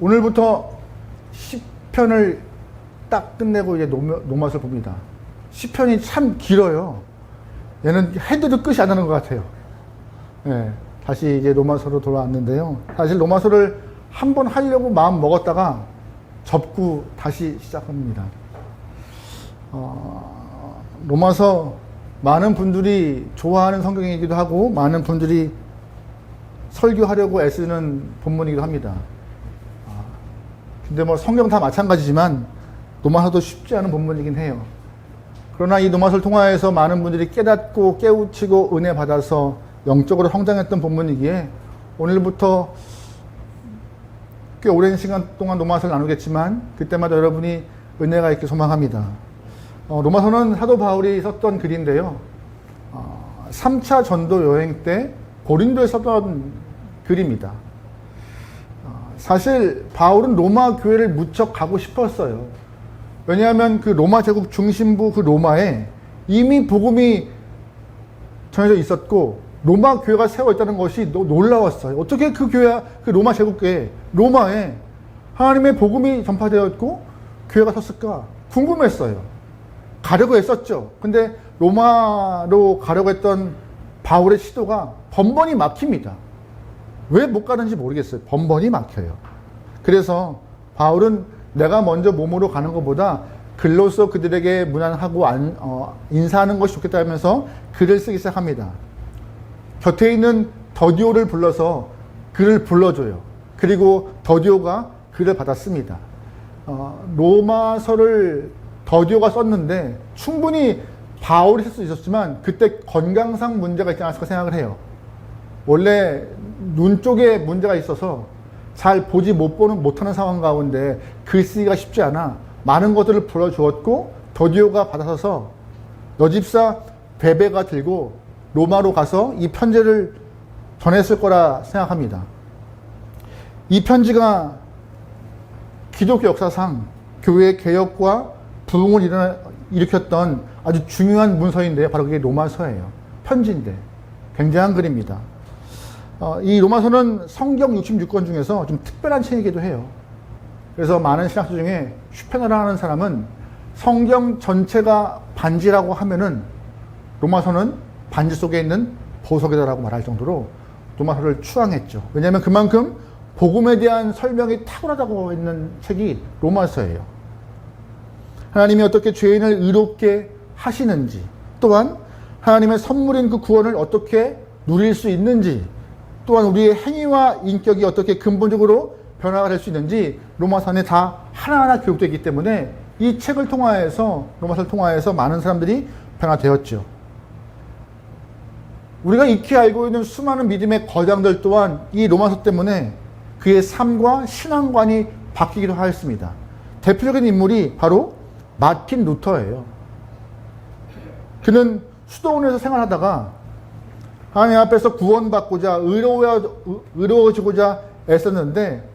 오늘부터 10편을 딱 끝내고 이제 노맛을 봅니다. 10편이 참 길어요. 얘는 해도 끝이 안 나는 것 같아요. 네, 다시 이제 로마서로 돌아왔는데요. 사실 로마서를 한번 하려고 마음 먹었다가 접고 다시 시작합니다. 로마서 많은 분들이 좋아하는 성경이기도 하고 많은 분들이 설교하려고 애쓰는 본문이기도 합니다. 근데 뭐 성경 다 마찬가지지만 로마서도 쉽지 않은 본문이긴 해요. 그러나 이 로마서를 통하여서 많은 분들이 깨닫고 깨우치고 은혜 받아서 영적으로 성장했던 본문이기에 오늘부터 꽤 오랜 시간 동안 로마서를 나누겠지만 그때마다 여러분이 은혜가 있길 소망합니다. 로마서는 사도 바울이 썼던 글인데요. 3차 전도 여행 때 고린도에 썼던 글입니다. 사실 바울은 로마 교회를 무척 가고 싶었어요. 왜냐하면 그 로마 제국 중심부 그 로마에 이미 복음이 전해져 있었고 로마 교회가 세워 있다는 것이 놀라웠어요. 어떻게 그 교회, 그 로마 제국에 로마에 하나님의 복음이 전파되었고 교회가 섰을까 궁금했어요. 가려고 했었죠. 근데 로마로 가려고 했던 바울의 시도가 번번이 막힙니다. 왜 못 가는지 모르겠어요. 번번이 막혀요. 그래서 바울은 내가 먼저 몸으로 가는 것보다 글로서 그들에게 문안하고 인사하는 것이 좋겠다 하면서 글을 쓰기 시작합니다. 곁에 있는 더디오를 불러서 글을 불러줘요. 그리고 더디오가 글을 받았습니다. 로마서를 더디오가 썼는데 충분히 바울이 쓸 수 있었지만 그때 건강상 문제가 있지 않았을까 생각을 해요. 원래 눈 쪽에 문제가 있어서 잘 보지 못하는 상황 가운데 글쓰기가 쉽지 않아 많은 것들을 불러주었고 더디오가 받아서서 여집사 베베가 들고 로마로 가서 이 편지를 전했을 거라 생각합니다. 이 편지가 기독교 역사상 교회 개혁과 부흥을 일으켰던 아주 중요한 문서인데 바로 그게 로마서예요. 편지인데 굉장한 글입니다. 이 로마서는 성경 66권 중에서 좀 특별한 책이기도 해요. 그래서 많은 신학자 중에 슈페너라 하는 사람은 성경 전체가 반지라고 하면은 로마서는 반지 속에 있는 보석이다라고 말할 정도로 로마서를 추앙했죠. 왜냐하면 그만큼 복음에 대한 설명이 탁월하다고 있는 책이 로마서예요. 하나님이 어떻게 죄인을 의롭게 하시는지, 또한 하나님의 선물인 그 구원을 어떻게 누릴 수 있는지, 또한 우리의 행위와 인격이 어떻게 근본적으로 변화가 될 수 있는지 로마서 안에 다 하나하나 기록되어 있기 때문에 이 책을 통하여서 로마서를 통하여서 많은 사람들이 변화되었죠. 우리가 익히 알고 있는 수많은 믿음의 거장들 또한 이 로마서 때문에 그의 삶과 신앙관이 바뀌기도 하였습니다. 대표적인 인물이 바로 마틴 루터예요. 그는 수도원에서 생활하다가 하나님 앞에서 구원받고자 의로워지고자 애썼는데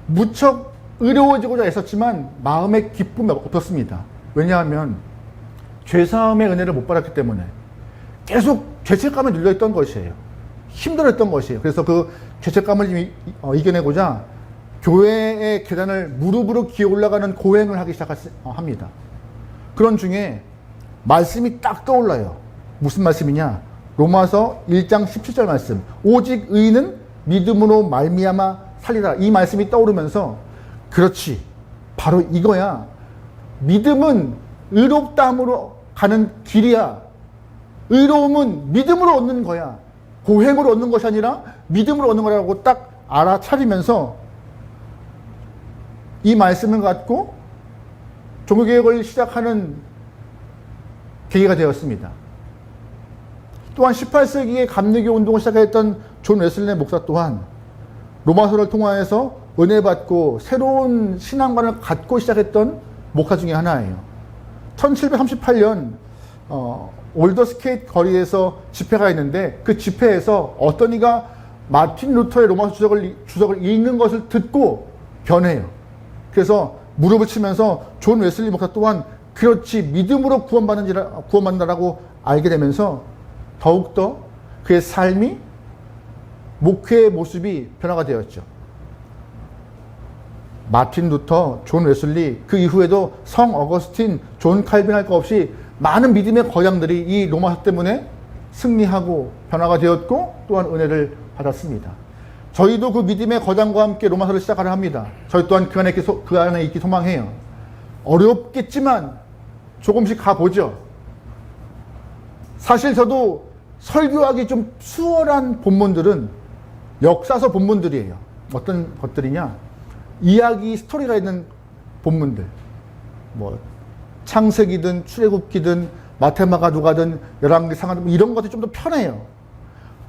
무척 의로워지고자 애썼지만 마음에 기쁨이 없었습니다. 왜냐하면 죄사함의 은혜를 못 받았기 때문에 계속 죄책감에 눌려있던 것이에요. 힘들었던 것이에요. 그래서 그 죄책감을 이겨내고자 교회의 계단을 무릎으로 기어 올라가는 고행을 하기 시작합니다. 그런 중에 말씀이 딱 떠올라요. 무슨 말씀이냐? 로마서 1장 17절 말씀. 오직 의인은 믿음으로 말미암아 살리라. 이 말씀이 떠오르면서 그렇지. 바로 이거야. 믿음은 의롭다함으로 가는 길이야. 의로움은 믿음으로 얻는 거야. 고행으로 얻는 것이 아니라 믿음으로 얻는 거라고 딱 알아차리면서 이 말씀을 갖고 종교개혁을 시작하는 계기가 되었습니다. 또한 18세기에 감리교 운동을 시작했던 존 웨슬리 목사 또한 로마서를 통하여서 은혜 받고 새로운 신앙관을 갖고 시작했던 목사 중에 하나예요. 1738년 올더스케이트 거리에서 집회가 있는데 그 집회에서 어떤 이가 마틴 루터의 로마서 주석을 읽는 것을 듣고 변해요. 그래서 무릎을 치면서 존 웨슬리 목사 또한 그렇지 믿음으로 구원받는다라고 알게 되면서 더욱더 그의 삶이 목회의 모습이 변화가 되었죠. 마틴 루터, 존 웨슬리, 그 이후에도 성 어거스틴, 존 칼빈 할 것 없이 많은 믿음의 거장들이 이 로마서 때문에 승리하고 변화가 되었고 또한 은혜를 받았습니다. 저희도 그 믿음의 거장과 함께 로마서를 시작하려 합니다. 저희 또한 그 안에 있기 소망해요. 어렵겠지만 조금씩 가보죠. 사실 저도 설교하기 좀 수월한 본문들은 역사서 본문들이에요. 어떤 것들이냐? 이야기 스토리가 있는 본문들. 뭐 창세기든 출애굽기든 마태마가 누가든 열왕기 상하든 이런 것들이 좀 더 편해요.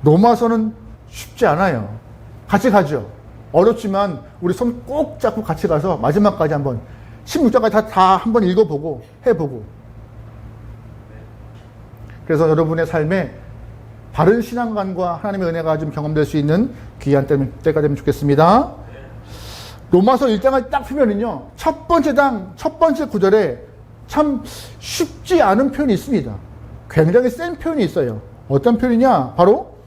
로마서는 쉽지 않아요. 같이 가죠. 어렵지만 우리 손 꼭 잡고 같이 가서 마지막까지 한번 16장까지 다 한번 읽어보고 해보고. 그래서 여러분의 삶에 바른 신앙관과 하나님의 은혜가 좀 경험될 수 있는 귀한 때가 되면 좋겠습니다. 로마서 1장을 딱 펴면은요, 첫 번째 구절에 참 쉽지 않은 표현이 있습니다. 굉장히 센 표현이 있어요. 어떤 표현이냐? 바로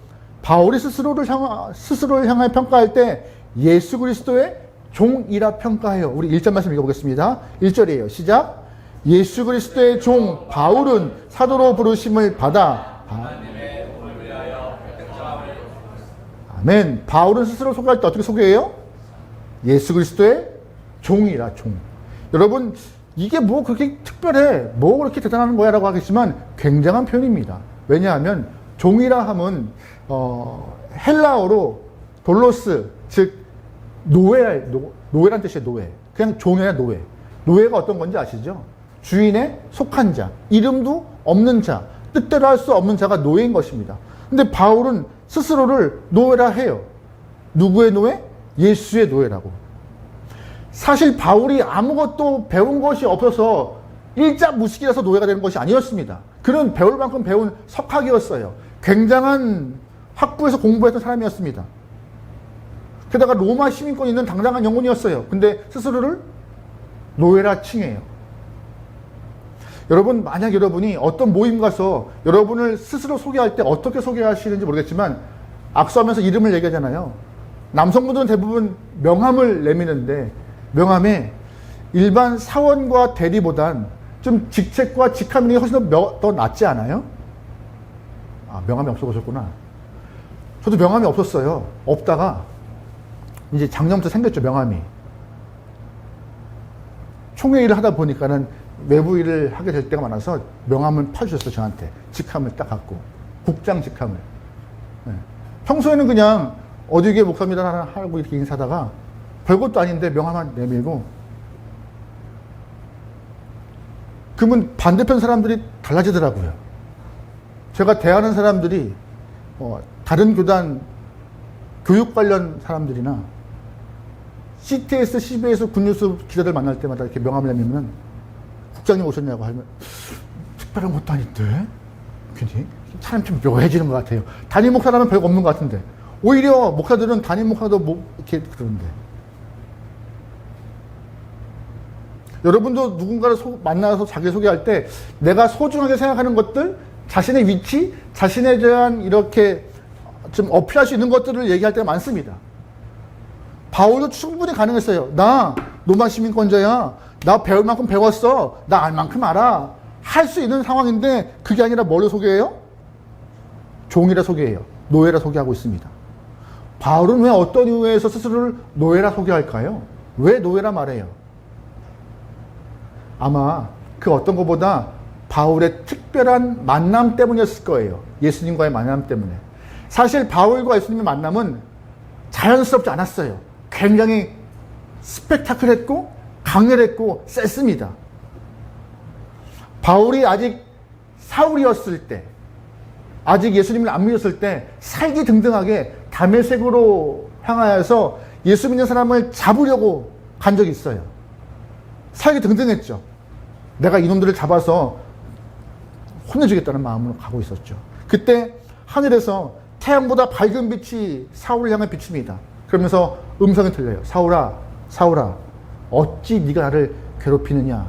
바울이 스스로를 향하여 평가할 때 예수 그리스도의 종이라 평가해요. 우리 1절 말씀 읽어보겠습니다. 1절이에요. 시작. 예수 그리스도의 종 바울은 사도로 부르심을 받아 아멘. 바울은 스스로 소개할 때 어떻게 소개해요? 예수 그리스도의 종이라, 종. 여러분, 이게 뭐 그렇게 특별해, 뭐 그렇게 대단한 거야 라고 하겠지만 굉장한 표현입니다. 왜냐하면 종이라 함은 헬라어로 돌로스, 즉 노예란 뜻이에요. 노예. 그냥 종이 아니라 노예. 노예가 어떤 건지 아시죠? 주인에 속한 자, 이름도 없는 자, 뜻대로 할 수 없는 자가 노예인 것입니다. 근데 바울은 스스로를 노예라 해요. 누구의 노예? 예수의 노예라고. 사실 바울이 아무것도 배운 것이 없어서 일자무식이라서 노예가 되는 것이 아니었습니다. 그는 배울 만큼 배운 석학이었어요. 굉장한 학부에서 공부했던 사람이었습니다. 게다가 로마 시민권이 있는 당당한 영혼이었어요. 근데 스스로를 노예라 칭해요. 여러분, 만약 여러분이 어떤 모임 가서 여러분을 스스로 소개할 때 어떻게 소개하시는지 모르겠지만 악수하면서 이름을 얘기하잖아요. 남성분들은 대부분 명함을 내미는데 명함에 일반 사원과 대리보단 좀 직책과 직함이 훨씬 더 낫지 않아요? 아, 명함이 없어보셨구나. 저도 명함이 없었어요. 없다가 이제 작년부터 생겼죠, 명함이. 총회 일을 하다 보니까는 외부 일을 하게 될 때가 많아서 명함을 파주셨어요, 저한테. 직함을 딱 갖고. 국장 직함을. 네. 평소에는 그냥 어디에 목사입니다 하고 이렇게 인사하다가 별것도 아닌데 명함만 내밀고, 그러면 반대편 사람들이 달라지더라고요. 제가 대하는 사람들이 다른 교단 교육 관련 사람들이나 CTS, CBS, 굿뉴스 기자들 만날 때마다 이렇게 명함을 내밀면 국장님 오셨냐고 하면 특별한 것도 아닌데 괜히 사람 좀 묘해지는 것 같아요. 담임 목사라면 별거 없는 것 같은데 오히려 목사들은 담임 목사도 뭐 이렇게 그러는데, 여러분도 누군가를 만나서 자기 소개할 때 내가 소중하게 생각하는 것들, 자신의 위치, 자신에 대한 이렇게 좀 어필할 수 있는 것들을 얘기할 때가 많습니다. 바울도 충분히 가능했어요. 나 로마 시민권자야. 나 배울 만큼 배웠어. 나 알 만큼 알아. 할 수 있는 상황인데 그게 아니라 뭘로 소개해요? 종이라 소개해요. 노예라 소개하고 있습니다. 바울은 왜 어떤 이유에서 스스로를 노예라 소개할까요? 왜 노예라 말해요? 아마 그 어떤 것보다 바울의 특별한 만남 때문이었을 거예요. 예수님과의 만남 때문에. 사실 바울과 예수님의 만남은 자연스럽지 않았어요. 굉장히 스펙타클했고 강렬했고 셌습니다. 바울이 아직 사울이었을 때, 아직 예수님을 안 믿었을 때 살기 등등하게 다메섹으로 향하여서 예수 믿는 사람을 잡으려고 간 적이 있어요. 살기 등등했죠. 내가 이놈들을 잡아서 혼내주겠다는 마음으로 가고 있었죠. 그때 하늘에서 태양보다 밝은 빛이 사울을 향해 비춥니다. 그러면서 음성이 들려요. 사울아, 사울아, 어찌 네가 나를 괴롭히느냐.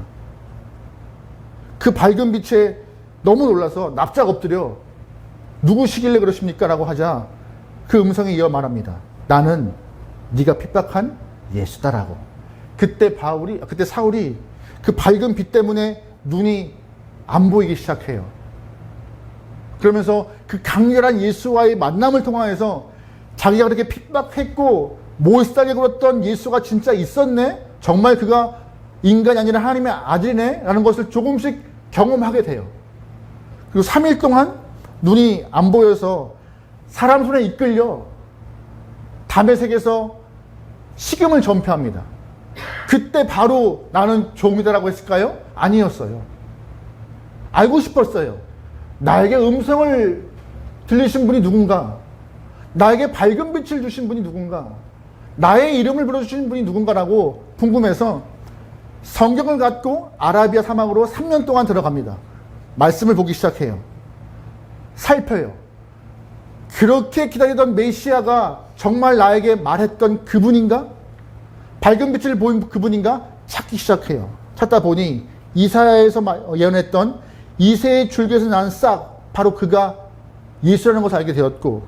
그 밝은 빛에 너무 놀라서 납작 엎드려 누구시길래 그러십니까? 라고 하자 그 음성이 이어 말합니다. 나는 네가 핍박한 예수다라고. 그때 사울이 그 밝은 빛 때문에 눈이 안 보이기 시작해요. 그러면서 그 강렬한 예수와의 만남을 통하여서 자기가 그렇게 핍박했고 몰살에 굴었던 예수가 진짜 있었네? 정말 그가 인간이 아니라 하나님의 아들이네? 라는 것을 조금씩 경험하게 돼요. 그리고 3일 동안 눈이 안 보여서 사람 손에 이끌려 다메섹에서 식음을 전폐합니다. 그때 바로 나는 종이다라고 했을까요? 아니었어요. 알고 싶었어요. 나에게 음성을 들리신 분이 누군가? 나에게 밝은 빛을 주신 분이 누군가? 나의 이름을 불러주신 분이 누군가라고 궁금해서 성경을 갖고 아라비아 사막으로 3년 동안 들어갑니다. 말씀을 보기 시작해요. 살펴요. 그렇게 기다리던 메시아가 정말 나에게 말했던 그분인가? 밝은 빛을 보인 그분인가? 찾기 시작해요. 찾다 보니 이사야에서 예언했던 이새의 줄기에서 난 싹, 바로 그가 예수라는 것을 알게 되었고,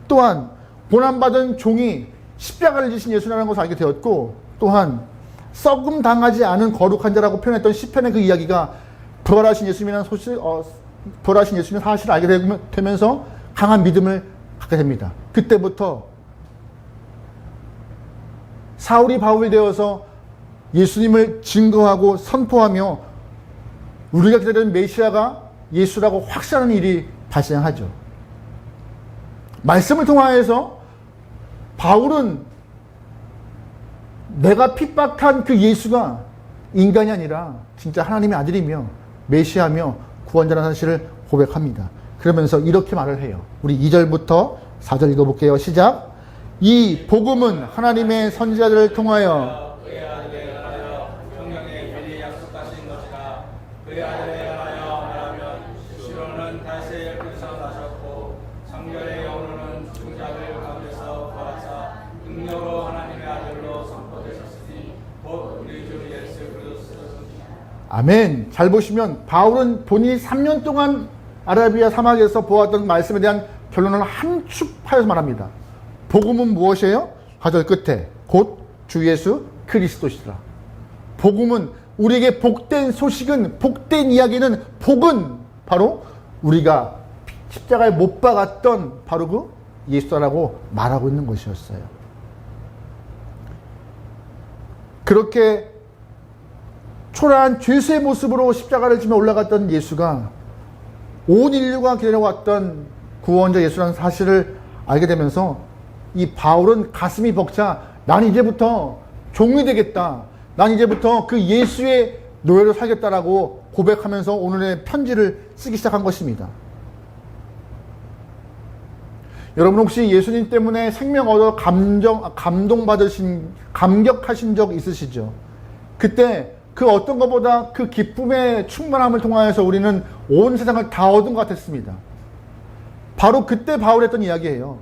또한 고난받은 종이 십자가를 지신 예수라는 것을 알게 되었고, 또한 썩음 당하지 않은 거룩한 자라고 표현했던 시편의 그 이야기가 부활하신 예수님이라는 부활하신 예수님의 사실을 알게 되면서 강한 믿음을 갖게 됩니다. 그때부터 사울이 바울이 되어서 예수님을 증거하고 선포하며 우리가 기다리는 메시아가 예수라고 확신하는 일이 발생하죠. 말씀을 통하여서 바울은 내가 핍박한 그 예수가 인간이 아니라 진짜 하나님의 아들이며 메시아며 구원자라는 사실을 고백합니다. 그러면서 이렇게 말을 해요. 우리 2절부터 4절 읽어볼게요. 시작. 이 복음은 하나님의 선지자들을 통하여 그의 아들에 관하여 성령의 미리 약속하신 것이라. 그의 아들에 관하여 말하면 주로는 다시의 혈에서 나셨고 성결의 영으로는 죽은 자들 가운데서 부활하사 능력으로 하나님의 아들로 선포되셨으니 곧 우리 주 예수 그리스도시니라. 아멘. 잘 보시면 바울은 본인이 3년 동안 아라비아 사막에서 보았던 말씀에 대한 결론을 함축하여서 말합니다. 복음은 무엇이에요? 4절 끝에 곧 주 예수 그리스도시라. 복음은 우리에게 복된 소식은, 복된 이야기는, 복은 바로 우리가 십자가에 못 박았던 바로 그 예수라고 말하고 있는 것이었어요. 그렇게 초라한 죄수의 모습으로 십자가를 지며 올라갔던 예수가 온 인류가 기다려왔던 구원자 예수라는 사실을 알게 되면서 이 바울은 가슴이 벅차 난 이제부터 종이 되겠다. 난 이제부터 그 예수의 노예로 살겠다라고 고백하면서 오늘의 편지를 쓰기 시작한 것입니다. 여러분 혹시 예수님 때문에 생명 얻어 감격하신 적 있으시죠? 그때 그 어떤 것보다 그 기쁨의 충만함을 통하여서 우리는 온 세상을 다 얻은 것 같았습니다. 바로 그때 바울이 했던 이야기예요.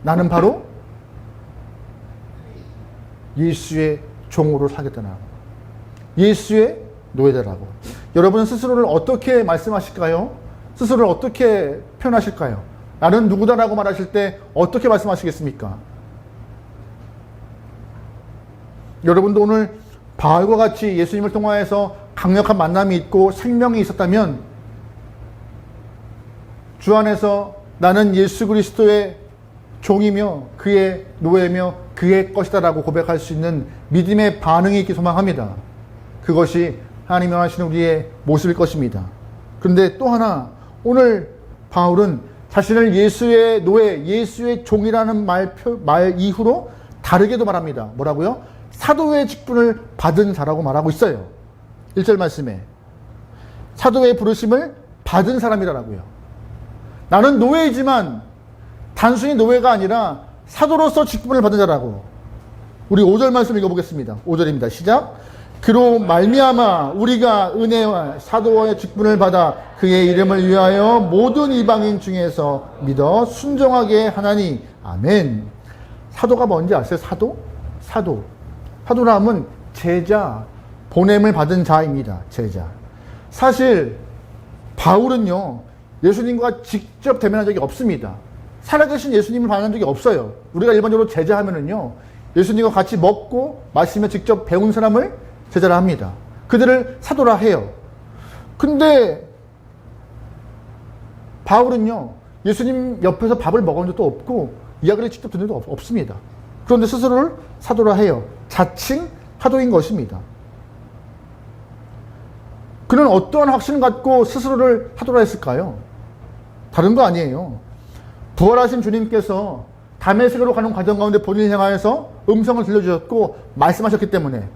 나는 바로 예수의 종으로 살겠다라고. 예수의 노예다라고. 여러분 스스로를 어떻게 말씀하실까요? 스스로를 어떻게 표현하실까요? 나는 누구다라고 말하실 때 어떻게 말씀하시겠습니까? 여러분도 오늘 바울과 같이 예수님을 통하여서 강력한 만남이 있고 생명이 있었다면 주 안에서 나는 예수 그리스도의 종이며 그의 노예며 그의 것이다라고 고백할 수 있는 믿음의 반응이 있기 소망합니다. 그것이 하나님이 원하시는 우리의 모습일 것입니다. 그런데 또 하나 오늘 바울은 자신을 예수의 노예, 예수의 종이라는 말 이후로 다르게도 말합니다. 뭐라고요? 사도의 직분을 받은 자라고 말하고 있어요. 1절 말씀에 사도의 부르심을 받은 사람이라고요. 나는 노예이지만 단순히 노예가 아니라 사도로서 직분을 받은 자라고. 우리 5절 말씀 읽어보겠습니다. 5절입니다. 시작. 그로 말미암아 우리가 은혜와 사도의 직분을 받아 그의 이름을 위하여 모든 이방인 중에서 믿어 순종하게 하나니. 아멘. 사도가 뭔지 아세요? 사도라 하면 제자, 보냄을 받은 자입니다. 제자. 사실 바울은요 예수님과 직접 대면한 적이 없습니다. 살아계신 예수님을 만난 적이 없어요. 우리가 일반적으로 제자 하면은요 예수님과 같이 먹고 마시며 직접 배운 사람을 제자라 합니다. 그들을 사도라 해요. 근데 바울은요, 예수님 옆에서 밥을 먹은 적도 없고 이야기를 직접 듣는 적도 없습니다. 그런데 스스로를 사도라 해요. 자칭 사도인 것입니다. 그는 어떠한 확신을 갖고 스스로를 사도라 했을까요? 다른 거 아니에요. 부활하신 주님께서 다메섹으로 가는 과정 가운데 본인을 향하여서 음성을 들려주셨고 말씀하셨기 때문에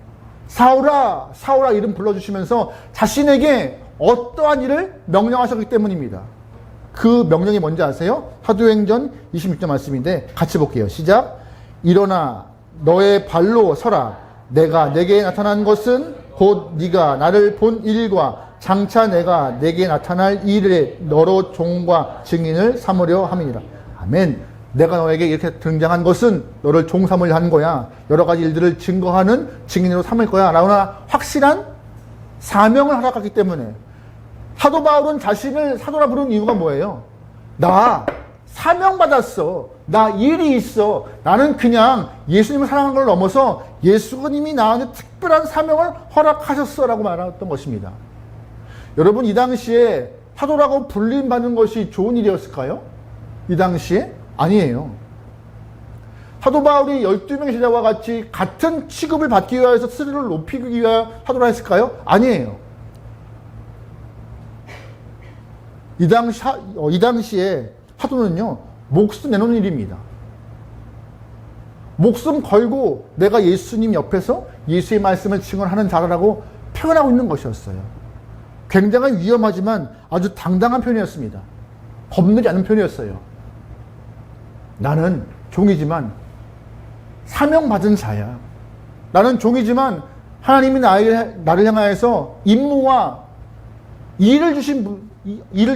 사울아 사울아 이름 불러주시면서 자신에게 어떠한 일을 명령하셨기 때문입니다. 그 명령이 뭔지 아세요? 사도행전 26절 말씀인데 같이 볼게요. 시작. 일어나 너의 발로 서라. 내가 내게 나타난 것은 곧 네가 나를 본 일과 장차 내가 내게 나타날 일에 너로 종과 증인을 삼으려 함이니라. 아멘. 내가 너에게 이렇게 등장한 것은 너를 종 삼으려 한 거야. 여러 가지 일들을 증거하는 증인으로 삼을 거야. 라거나 확실한 사명을 허락하기 때문에 사도 바울은 자신을 사도라 부르는 이유가 뭐예요? 나 사명받았어. 나 일이 있어. 나는 그냥 예수님을 사랑하는 걸 넘어서 예수님이 나한테 특별한 사명을 허락하셨어 라고 말했던 것입니다. 여러분, 이 당시에 사도라고 불림받는 것이 좋은 일이었을까요? 이 당시에? 아니에요. 사도 바울이 12명의 제자와 같이 같은 취급을 받기 위해서 스릴을 높이기 위하여 사도라 했을까요? 아니에요. 이 당시에 사도는요, 목숨 내놓는 일입니다. 목숨 걸고 내가 예수님 옆에서 예수의 말씀을 증언하는 자라고 표현하고 있는 것이었어요. 굉장히 위험하지만 아주 당당한 표현이었습니다. 겁내지 않은 표현이었어요. 나는 종이지만 사명받은 자야. 나는 종이지만 하나님이 나를 향하여서 임무와 일을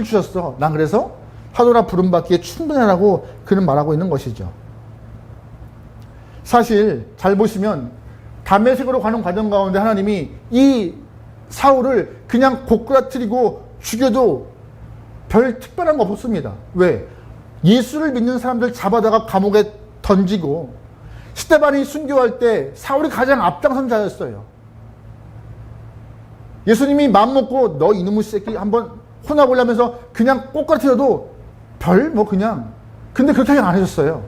주셨어. 난 그래서 사도라 부름받기에 충분하라고 그는 말하고 있는 것이죠. 사실 잘 보시면 다메섹으로 가는 과정 가운데 하나님이 이 사울을 그냥 고꾸라뜨리고 죽여도 별 특별한 거 없었습니다. 왜? 예수를 믿는 사람들 잡아다가 감옥에 던지고 스데반이 순교할 때 사울이 가장 앞장선 자였어요. 예수님이 마음먹고 너 이놈의 새끼 한번 혼나보려면서 그냥 꼬꾸라뜨려도 그냥 근데 그렇게 안 하셨어요.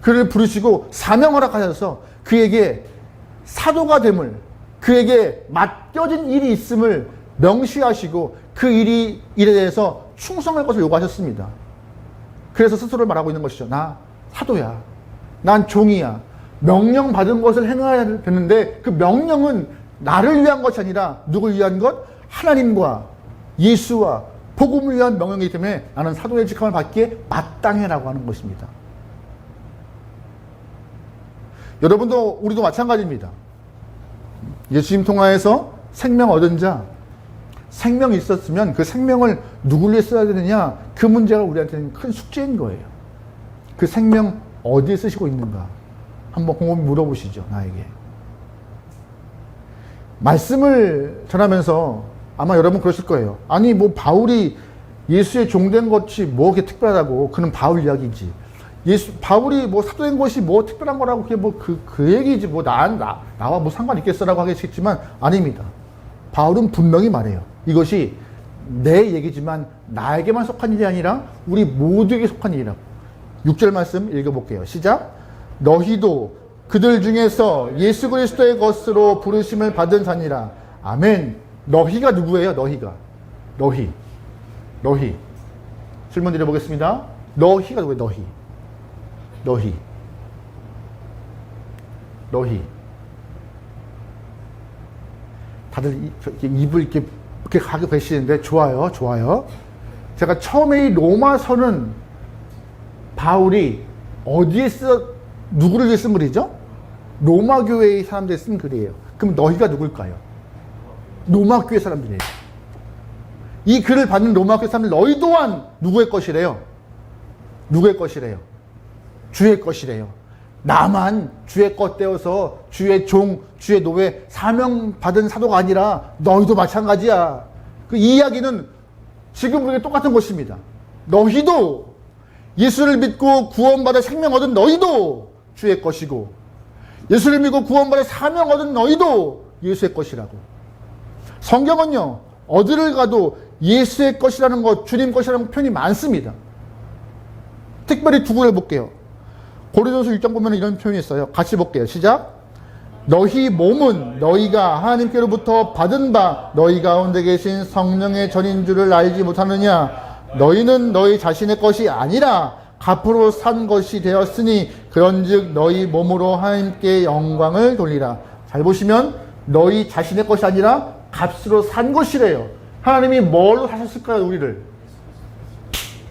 그를 부르시고 사명 허락하셔서 그에게 사도가 됨을, 그에게 맡겨진 일이 있음을 명시하시고 그 일에 대해서 충성할 것을 요구하셨습니다. 그래서 스스로를 말하고 있는 것이죠. 나 사도야. 난 종이야. 명령받은 것을 행해야 되는데 그 명령은 나를 위한 것이 아니라 누굴 위한 것? 하나님과 예수와 복음을 위한 명령이기 때문에 나는 사도의 직함을 받기에 마땅해라고 하는 것입니다. 여러분도 우리도 마찬가지입니다. 예수님 통하여서 생명 얻은 자, 생명이 있었으면 그 생명을 누굴 위해 써야 되느냐, 그 문제가 우리한테는 큰 숙제인 거예요. 그 생명 어디에 쓰시고 있는가 한번 곰곰이 물어보시죠. 나에게. 말씀을 전하면서 아마 여러분 그러실 거예요. 아니 뭐 바울이 예수의 종된 것이 뭐 그렇게 특별하다고. 그는 바울 이야기지. 바울이 뭐 사도된 것이 뭐 특별한 거라고 그게 뭐 그 얘기지. 뭐 나와 뭐 상관 있겠어라고 하겠지만 아닙니다. 바울은 분명히 말해요. 이것이 내 얘기지만 나에게만 속한 일이 아니라 우리 모두에게 속한 일이라고. 6절 말씀 읽어볼게요. 시작. 너희도 그들 중에서 예수 그리스도의 것으로 부르심을 받은 자니라. 아멘. 너희가 누구예요? 너희. 질문 드려보겠습니다. 너희가 누구예요? 너희. 다들 입을 이렇게 하고 계시는데 좋아요. 제가 처음에 이 로마서는 바울이 누구를 위해 쓴 글이죠? 로마 교회의 사람들이 쓴 글이에요. 그럼 너희가 누굴까요? 로마 교회 사람들이에요. 이 글을 받는 로마 교회 사람들 너희 또한 누구의 것이래요? 주의 것이래요. 나만 주의 것 되어서 주의 종, 주의 노예, 사명받은 사도가 아니라 너희도 마찬가지야. 이 이야기는 지금 우리에게 똑같은 것입니다. 너희도 예수를 믿고 구원받아 생명 얻은 너희도 주의 것이고 예수를 믿고 구원받아 사명 얻은 너희도 예수의 것이라고. 성경은요, 어디를 가도 예수의 것이라는 것, 주님 것이라는 표현이 많습니다. 특별히 두 군을 볼게요. 고린도서 6장 보면 이런 표현이 있어요. 같이 볼게요. 시작. 너희 몸은 너희가 하나님께로부터 받은 바 너희 가운데 계신 성령의 전인 줄을 알지 못하느냐. 너희는 너희 자신의 것이 아니라 값으로 산 것이 되었으니 그런즉 너희 몸으로 하나님께 영광을 돌리라. 잘 보시면 너희 자신의 것이 아니라 값으로 산 것이래요. 하나님이 뭘로 사셨을까요, 우리를?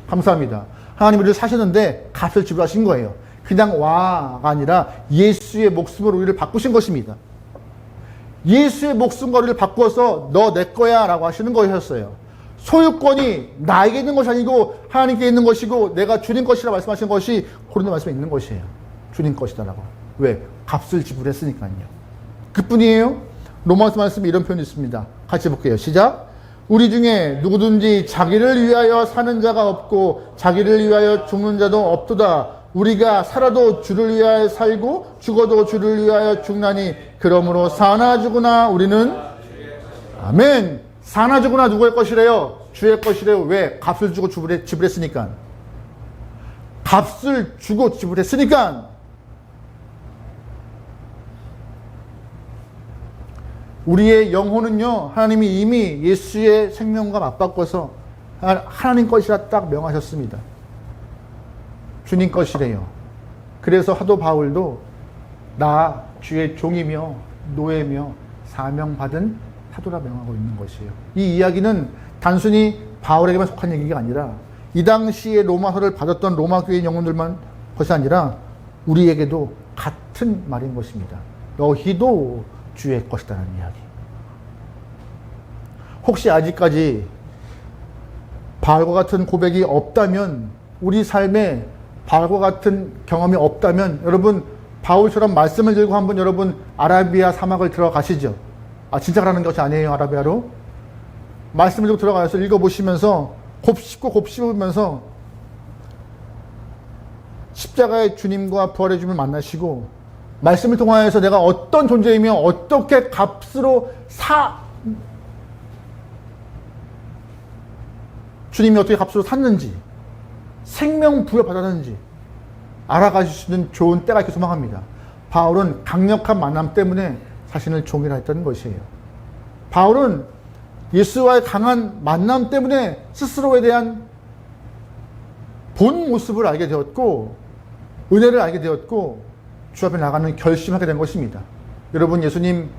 감사합니다. 하나님 우리를 사셨는데 값을 지불하신 거예요. 그냥 와가 아니라 예수의 목숨으로 우리를 바꾸신 것입니다. 예수의 목숨과 우리를 바꾸어서 너 내 거야 라고 하시는 거였어요. 소유권이 나에게 있는 것이 아니고 하나님께 있는 것이고 내가 주님 것이라 말씀하신 것이 고린도 말씀에 있는 것이에요. 주님 것이다라고. 왜? 값을 지불했으니까요. 그뿐이에요. 로마서 말씀에 이런 표현이 있습니다. 같이 볼게요. 시작. 우리 중에 누구든지 자기를 위하여 사는 자가 없고 자기를 위하여 죽는 자도 없도다. 우리가 살아도 주를 위하여 살고 죽어도 주를 위하여 죽나니 그러므로 사나 죽으나 우리는 아멘. 사나 죽으나 누구의 것이래요? 주의 것이래요. 왜? 값을 주고 지불했으니까. 값을 주고 지불했으니까. 우리의 영혼은요, 하나님이 이미 예수의 생명과 맞바꿔서 하나님 것이라 딱 명하셨습니다. 주님 것이래요. 그래서 사도 바울도 나 주의 종이며 노예며 사명받은 사도라 명하고 있는 것이에요. 이 이야기는 단순히 바울에게만 속한 얘기가 아니라 이 당시에 로마서를 받았던 로마 교회 영혼들만 것이 아니라 우리에게도 같은 말인 것입니다. 너희도 주의 것이다라는 이야기. 혹시 아직까지 바울과 같은 고백이 없다면, 우리 삶에 바울과 같은 경험이 없다면 여러분 바울처럼 말씀을 들고 한번 여러분 아라비아 사막을 들어가시죠. 아, 진짜 가라는 것이 아니에요. 아라비아로 말씀을 들고 들어가서 읽어보시면서 곱씹고 곱씹으면서 십자가의 주님과 부활의 주님을 만나시고 말씀을 통하여서 내가 어떤 존재이며 어떻게 값으로 주님이 어떻게 값으로 샀는지 생명 부여받았는지 알아가실 수 있는 좋은 때가 있길 소망합니다. 바울은 강력한 만남 때문에 자신을 종이라 했던 것이에요. 바울은 예수와의 강한 만남 때문에 스스로에 대한 본 모습을 알게 되었고 은혜를 알게 되었고 주 앞에 나가는 결심하게 된 것입니다. 여러분 예수님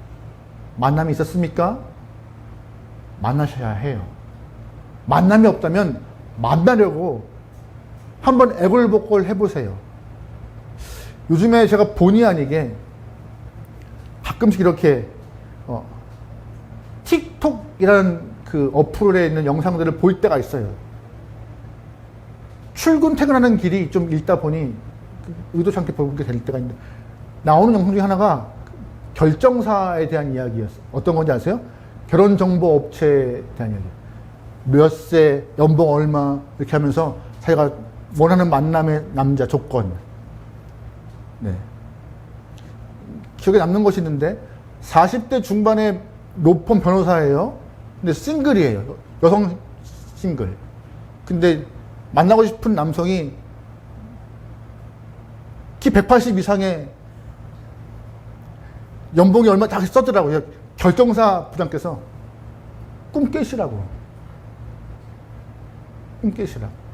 만남이 있었습니까? 만나셔야 해요. 만남이 없다면 만나려고 한번 애걸복걸 해보세요. 요즘에 제가 본의 아니게 가끔씩 이렇게 틱톡이라는 그 어플에 있는 영상들을 볼 때가 있어요. 출근 퇴근하는 길이 좀 읽다 보니 의도치 않게 보게 될 때가 있는데 나오는 영상 중에 하나가 결정사에 대한 이야기였어요. 어떤 건지 아세요? 결혼정보업체에 대한 이야기. 몇 세, 연봉 얼마 이렇게 하면서 자기가 원하는 만남의 남자 조건. 네. 기억에 남는 것이 있는데 40대 중반의 로펌 변호사예요. 근데 싱글이에요. 여성 싱글. 근데 만나고 싶은 남성이 키 180 이상의 연봉이 얼마 다 썼더라고요. 결정사 부장께서 꿈 깨시라고. 꿈 깨시라고.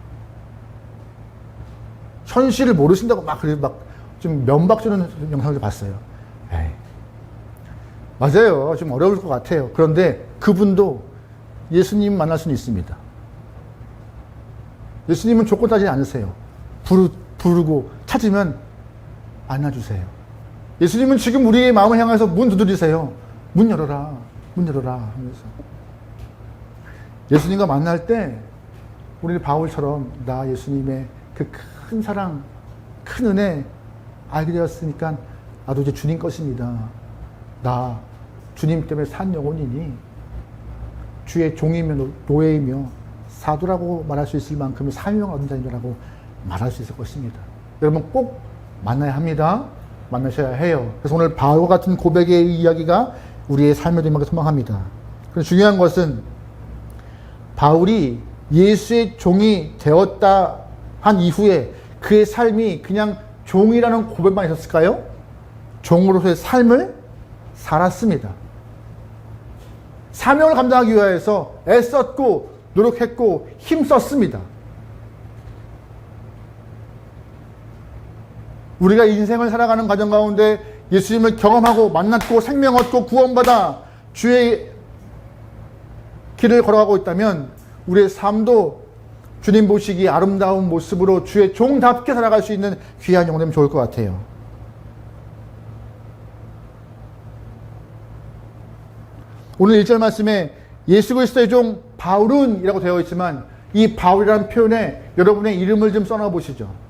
현실을 모르신다고 막 좀 면박 주는 영상을 봤어요. 에이. 맞아요. 좀 어려울 것 같아요. 그런데 그분도 예수님 만날 수는 있습니다. 예수님은 조건 따지지 않으세요. 부르고 찾으면 안아주세요. 예수님은 지금 우리의 마음을 향해서 문 두드리세요. 문 열어라. 문 열어라. 하면서. 예수님과 만날 때 우리 바울처럼 나 예수님의 그 큰 사랑, 큰 은혜 알게 되었으니까 나도 이제 주님 것입니다. 나 주님 때문에 산 영혼이니 주의 종이며 노예이며 사도라고 말할 수 있을 만큼의 사명을 얻은 자인 줄라고 말할 수 있을 것입니다. 여러분 꼭 만나야 합니다. 만나셔야 해요. 그래서 오늘 바울과 같은 고백의 이야기가 우리의 삶에도 임하게 소망합니다. 그래서 중요한 것은 바울이 예수의 종이 되었다 한 이후에 그의 삶이 그냥 종이라는 고백만 있었을까요? 종으로서의 삶을 살았습니다. 사명을 감당하기 위해서 애썼고 노력했고 힘썼습니다. 우리가 인생을 살아가는 과정 가운데 예수님을 경험하고 만났고 생명 얻고 구원받아 주의 길을 걸어가고 있다면 우리의 삶도 주님 보시기에 아름다운 모습으로 주의 종답게 살아갈 수 있는 귀한 영혼 되면 좋을 것 같아요. 오늘 1절 말씀에 예수 그리스도의 종 바울은 이라고 되어 있지만 이 바울이라는 표현에 여러분의 이름을 좀 써놔 보시죠.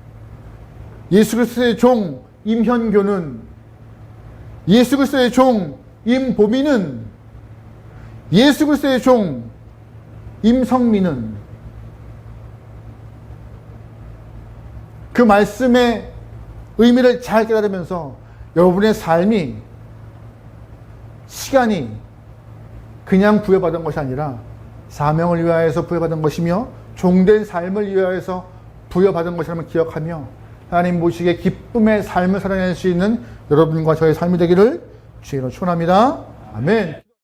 예수 그리스도의 종 임현교는, 예수 그리스도의 종 임보미는, 예수 그리스도의 종 임성민은, 그 말씀의 의미를 잘 깨달으면서 여러분의 삶이, 시간이 그냥 부여받은 것이 아니라 사명을 위하여서 부여받은 것이며 종된 삶을 위하여서 부여받은 것이라면 기억하며 하나님 보시기에 기쁨의 삶을 살아낼 수 있는 여러분과 저의 삶이 되기를 주의로 축원합니다. 아멘.